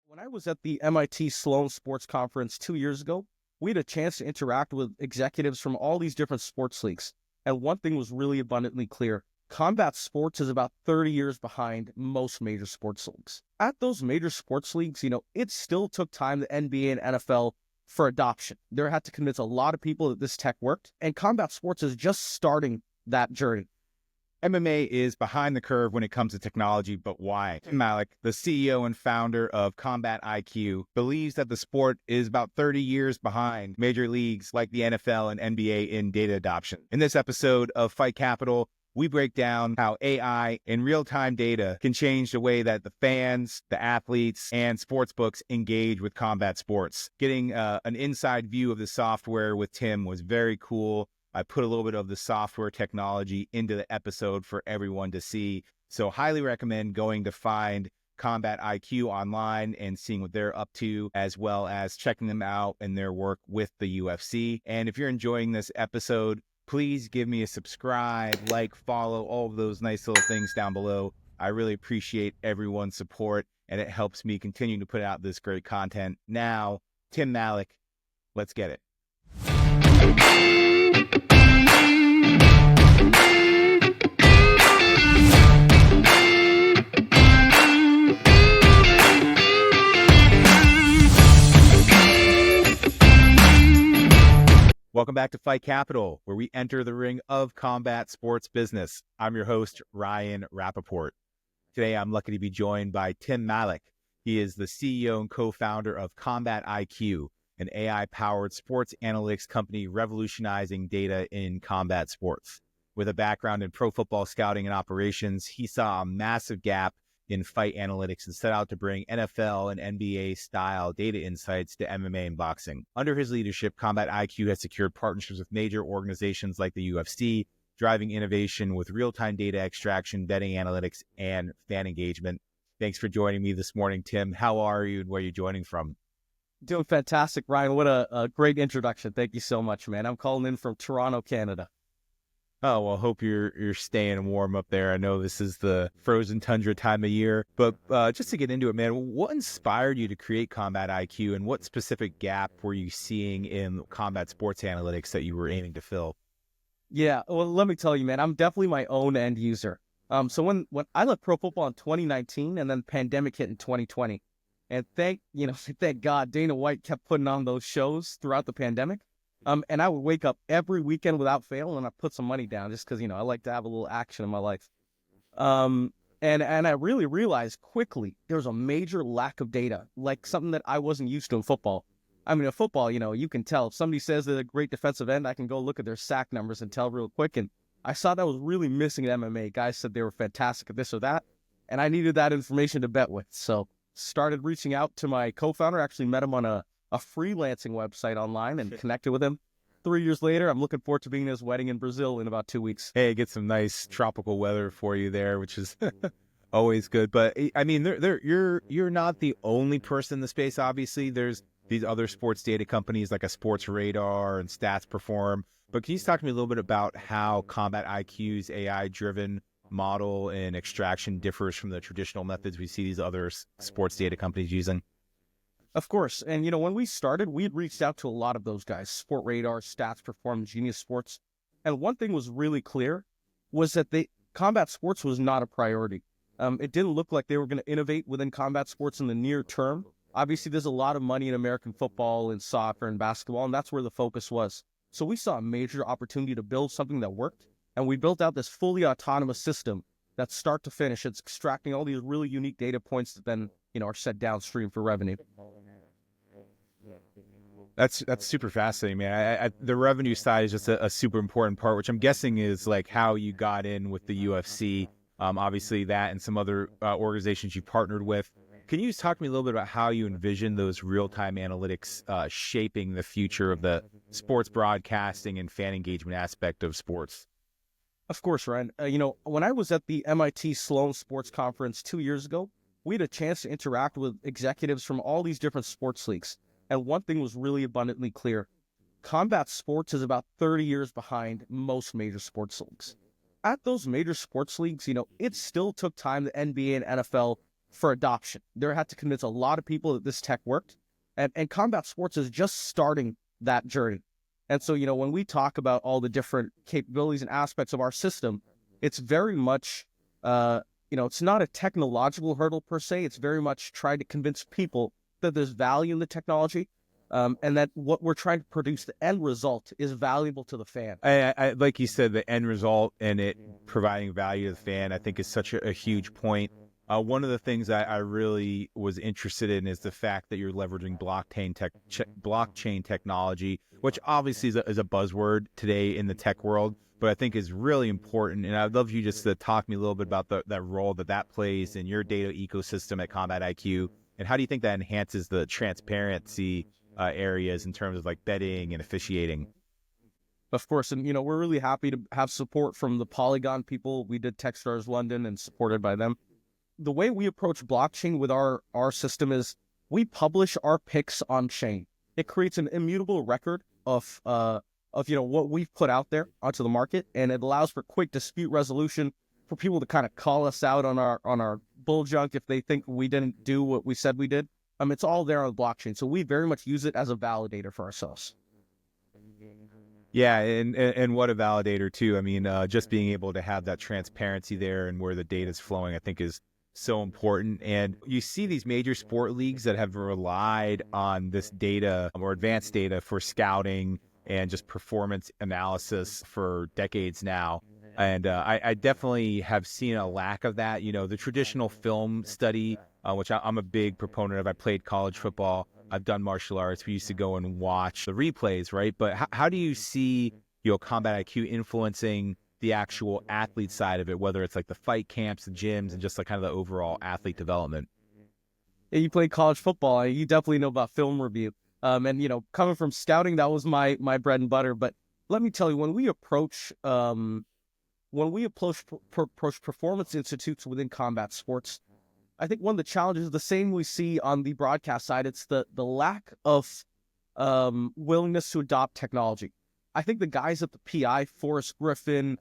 When I was at the MIT Sloan Sports Conference 2 years ago, we had a chance to interact with executives from all these different sports leagues. And one thing was really abundantly clear. Combat sports is about 30 years behind most major sports leagues. At those major sports leagues, it still took time, the NBA and NFL, for adoption. They had to convince a lot of people that this tech worked, and combat sports is just starting that journey. MMA is behind the curve when it comes to technology, but why? Tim Malik, the CEO and founder of Combat IQ, believes that the sport is about 30 years behind major leagues like the NFL and NBA in data adoption. In this episode of Fight Capital, we break down how AI and real-time data can change the way that the fans, the athletes, and sportsbooks engage with combat sports. Getting an inside view of the software with Tim was very cool. I put a little bit of the software technology into the episode for everyone to see. So highly recommend going to find Combat IQ online and seeing what they're up to, as well as checking them out and their work with the UFC. And if you're enjoying this episode, please give me a subscribe, like, follow, all of those nice little things down below. I really appreciate everyone's support, and it helps me continue to put out this great content. Now, Tim Malik, let's get it. Welcome back to Fight Capital, where we enter the ring of combat sports business. I'm your host, Ryan Rapaport. Today, I'm lucky to be joined by Tim Malik. He is the CEO and co-founder of Combat IQ, an AI-powered sports analytics company revolutionizing data in combat sports. With a background in pro football scouting and operations, he saw a massive gap in fight analytics and set out to bring NFL and NBA-style data insights to MMA and boxing. Under his leadership, Combat IQ has secured partnerships with major organizations like the UFC, driving innovation with real-time data extraction, betting analytics, and fan engagement. Thanks for joining me this morning, Tim. How are you and where are you joining from? Doing fantastic, Ryan. What a great introduction. Thank you so much, man. I'm calling in from Toronto, Canada. Oh, well, hope you're staying warm up there. I know this is the frozen tundra time of year, but just to get into it, man, what inspired you to create Combat IQ, and what specific gap were you seeing in combat sports analytics that you were aiming to fill? Yeah, well, let me tell you, man, I'm definitely my own end user. So when I left pro football in 2019, and then pandemic hit in 2020, and thank God Dana White kept putting on those shows throughout the pandemic. And I would wake up every weekend without fail, and I put some money down just because, I like to have a little action in my life. And I really realized quickly there was a major lack of data, like something that I wasn't used to in football. I mean, in football, you can tell if somebody says they're a great defensive end, I can go look at their sack numbers and tell real quick. And I saw that was really missing at MMA. Guys said they were fantastic at this or that, and I needed that information to bet with. So started reaching out to my co-founder, actually met him on a freelancing website online and connected with him. 3 years later, I'm looking forward to being at his wedding in Brazil in about 2 weeks. Hey, get some nice tropical weather for you there, which is always good. But I mean, you're not the only person in the space. Obviously, there's these other sports data companies like a Sports Radar and Stats Perform. But can you talk to me a little bit about how Combat IQ's AI-driven model and extraction differs from the traditional methods we see these other sports data companies using? Of course. And, when we started, we had reached out to a lot of those guys, Sport Radar, Stats Perform, Genius Sports. And one thing was really clear was that combat sports was not a priority. It didn't look like they were going to innovate within combat sports in the near term. Obviously, there's a lot of money in American football and soccer and basketball, and that's where the focus was. So we saw a major opportunity to build something that worked, and we built out this fully autonomous system that start to finish, it's extracting all these really unique data points that then, are set downstream for revenue. That's super fascinating, man. The revenue side is just a super important part, which I'm guessing is like how you got in with the UFC. Obviously that and some other organizations you partnered with. Can you just talk to me a little bit about how you envision those real-time analytics shaping the future of the sports broadcasting and fan engagement aspect of sports? Of course, Ryan. When I was at the MIT Sloan Sports Conference 2 years ago, we had a chance to interact with executives from all these different sports leagues. And one thing was really abundantly clear. Combat sports is about 30 years behind most major sports leagues. At those major sports leagues, it still took time, the NBA and NFL, for adoption. They had to convince a lot of people that this tech worked. And combat sports is just starting that journey. And so, when we talk about all the different capabilities and aspects of our system, it's very much, it's not a technological hurdle per se. It's very much trying to convince people that there's value in the technology, and that what we're trying to produce, the end result, is valuable to the fan. I like you said, the end result and it providing value to the fan, I think is such a huge point. One of the things I really was interested in is the fact that you're leveraging blockchain technology, which obviously is a buzzword today in the tech world, but I think is really important. And I'd love you just to talk to me a little bit about that role that plays in your data ecosystem at Combat IQ, and how do you think that enhances the transparency areas in terms of like betting and officiating? Of course, and we're really happy to have support from the Polygon people. We did Techstars London and supported by them. The way we approach blockchain with our system is we publish our picks on chain. It creates an immutable record of what we've put out there onto the market, and it allows for quick dispute resolution for people to kind of call us out on our bull junk if they think we didn't do what we said we did. It's all there on the blockchain, so we very much use it as a validator for ourselves. Yeah, and what a validator too. I mean, just being able to have that transparency there and where the data is flowing, I think is so important. And you see these major sport leagues that have relied on this data or advanced data for scouting and just performance analysis for decades now. And I definitely have seen a lack of that. The traditional film study, which I'm a big proponent of. I played college football. I've done martial arts. We used to go and watch the replays, right? But how do you see, Combat IQ influencing the actual athlete side of it, whether it's like the fight camps, the gyms, and just like kind of the overall athlete development? Yeah, you played college football. You definitely know about film review. And coming from scouting, that was my bread and butter. But let me tell you, when we approach performance institutes within combat sports, I think one of the challenges is the same we see on the broadcast side. It's the lack of willingness to adopt technology. I think the guys at the PI, Forrest Griffin,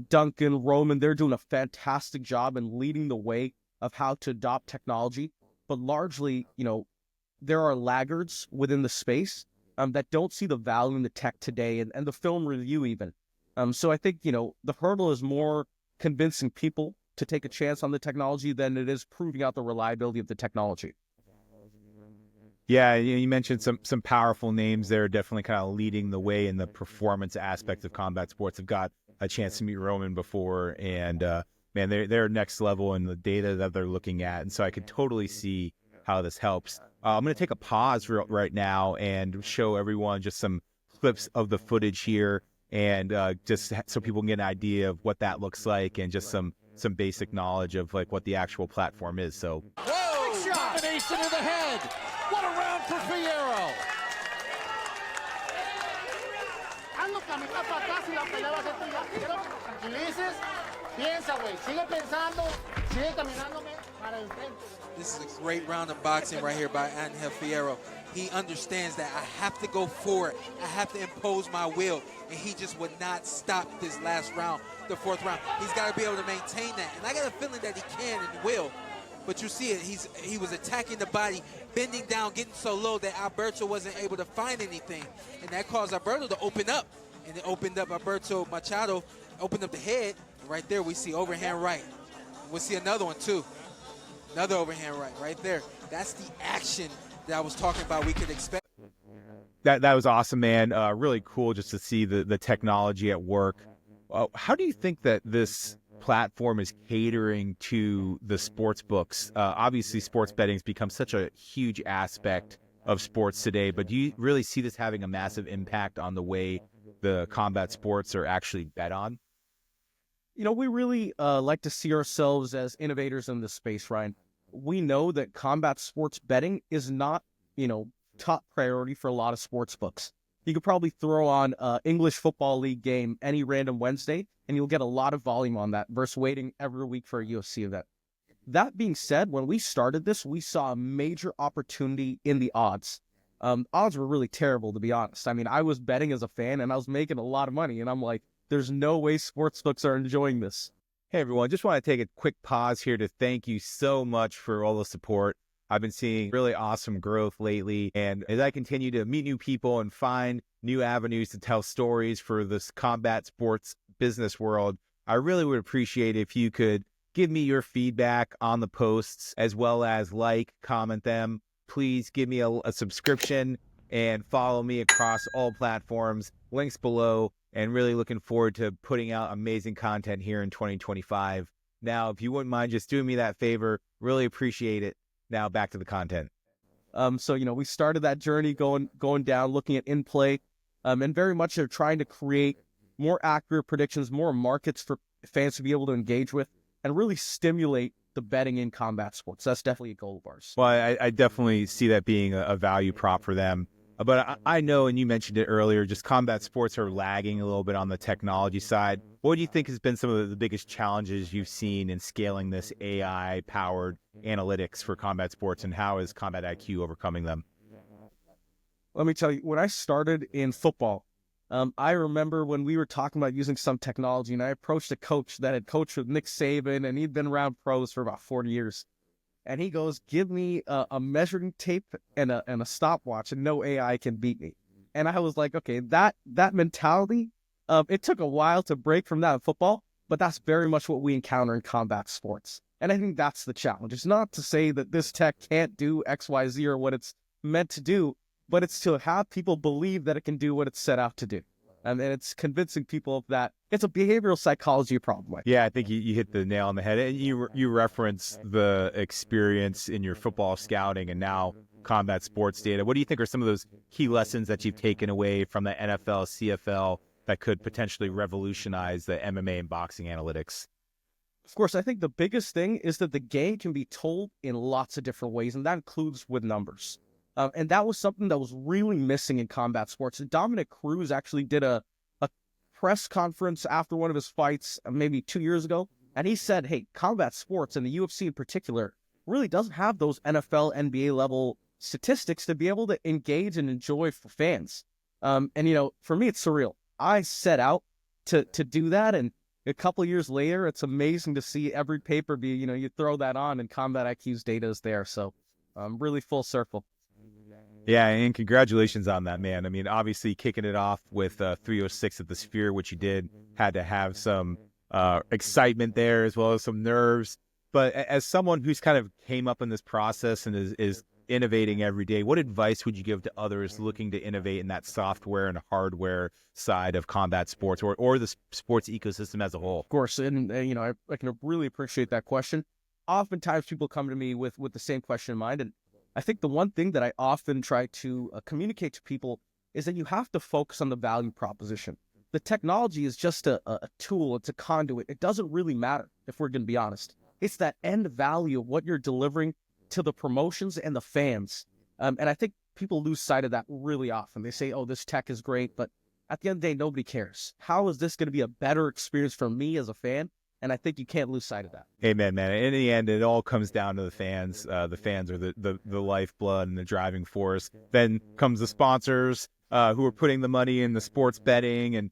Duncan, Roman, they're doing a fantastic job in leading the way of how to adopt technology. But largely, there are laggards within the space that don't see the value in the tech today, and the film review even. So I think, the hurdle is more convincing people to take a chance on the technology than it is proving out the reliability of the technology. Yeah, you mentioned some powerful names there, definitely kind of leading the way in the performance aspect of combat sports. I've got a chance to meet Roman before, and man, they're next level in the data that they're looking at, and so I could totally see how this helps. I'm going to take a pause right now and show everyone just some clips of the footage here, and just so people can get an idea of what that looks like, and just some basic knowledge of like what the actual platform is. So, whoa! Combination to the head. What a round for Fierro. This is a great round of boxing right here by Angel Fierro. He understands that I have to go for it. I have to impose my will. And he just would not stop this last round, the fourth round. He's got to be able to maintain that. And I got a feeling that he can and will. But you see it, he was attacking the body, bending down, getting so low that Alberto wasn't able to find anything. And that caused Alberto to open up. And it opened up Alberto Machado, opened up the head. Right there we see overhand right. We'll see another one too. Another overhand right there. That's the action that I was talking about we could expect. That was awesome, man. Really cool just to see the technology at work. How do you think that this platform is catering to the sports books? Obviously, sports betting has become such a huge aspect of sports today, but do you really see this having a massive impact on the way the combat sports are actually bet on? We really like to see ourselves as innovators in this space, Ryan. We know that combat sports betting is not, top priority for a lot of sports books. You could probably throw on an English Football League game any random Wednesday, and you'll get a lot of volume on that versus waiting every week for a UFC event. That being said, when we started this, we saw a major opportunity in the odds. Odds were really terrible, to be honest. I mean, I was betting as a fan, and I was making a lot of money, and I'm like, there's no way sportsbooks are enjoying this. Hey everyone, just want to take a quick pause here to thank you so much for all the support. I've been seeing really awesome growth lately, and as I continue to meet new people and find new avenues to tell stories for this combat sports business world, I really would appreciate if you could give me your feedback on the posts, as well as like, comment them. Please give me a subscription and follow me across all platforms. Links below. And really looking forward to putting out amazing content here in 2025. Now, if you wouldn't mind just doing me that favor, really appreciate it. Now back to the content. So we started that journey going down, looking at in play, and very much are trying to create more accurate predictions, more markets for fans to be able to engage with, and really stimulate the betting in combat sports. That's definitely a goal of ours. Well, I definitely see that being a value prop for them. But I know, and you mentioned it earlier, just combat sports are lagging a little bit on the technology side. What do you think has been some of the biggest challenges you've seen in scaling this AI-powered analytics for combat sports, and how is Combat IQ overcoming them? Let me tell you, when I started in football, I remember when we were talking about using some technology, and I approached a coach that had coached with Nick Saban, and he'd been around pros for about 40 years. And he goes, give me a measuring tape and a stopwatch, and no AI can beat me. And I was like, okay, that mentality, it took a while to break from that in football, but that's very much what we encounter in combat sports. And I think that's the challenge. It's not to say that this tech can't do X, Y, Z or what it's meant to do, but it's to have people believe that it can do what it's set out to do. And it's convincing people that it's a behavioral psychology problem. Yeah, I think you hit the nail on the head. And you referenced the experience in your football scouting and now combat sports data. What do you think are some of those key lessons that you've taken away from the NFL, CFL that could potentially revolutionize the MMA and boxing analytics? Of course, I think the biggest thing is that the game can be told in lots of different ways, and that includes with numbers. And that was something that was really missing in combat sports. And Dominic Cruz actually did a press conference after one of his fights maybe 2 years ago. And he said, hey, combat sports and the UFC in particular really doesn't have those NFL, NBA level statistics to be able to engage and enjoy for fans. And, for me, it's surreal. I set out to do that. And a couple of years later, it's amazing to see every pay-per-view, you throw that on and Combat IQ's data is there. So really full circle. Yeah, and congratulations on that, man. I mean, obviously kicking it off with 306 at the Sphere, which you did, had to have some excitement there as well as some nerves. But as someone who's kind of came up in this process and is innovating every day, what advice would you give to others looking to innovate in that software and hardware side of combat sports or the sports ecosystem as a whole? Of course, and I can really appreciate that question. Oftentimes people come to me with the same question in mind, and I think the one thing that I often try to communicate to people is that you have to focus on the value proposition. The technology is just a tool. It's a conduit. It doesn't really matter, if we're going to be honest. It's that end value of what you're delivering to the promotions and the fans. And I think people lose sight of that really often. They say, oh, this tech is great, but at the end of the day, nobody cares. How is this going to be a better experience for me as a fan? And I think you can't lose sight of that. Amen, man. In the end, it all comes down to the fans. The fans are the lifeblood and the driving force. Then comes the sponsors who are putting the money in the sports betting. And,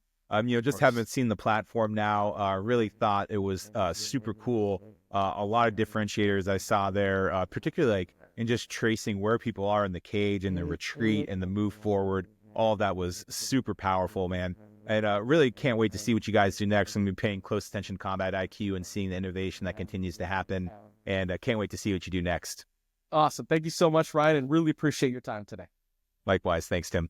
just haven't seen the platform now. Really thought it was super cool. A lot of differentiators I saw there, particularly in just tracing where people are in the cage and the retreat and the move forward. All of that was super powerful, man. And really can't wait to see what you guys do next. I'm going to be paying close attention to Combat IQ and seeing the innovation that continues to happen. And can't wait to see what you do next. Awesome. Thank you so much, Ryan, and really appreciate your time today. Likewise. Thanks, Tim.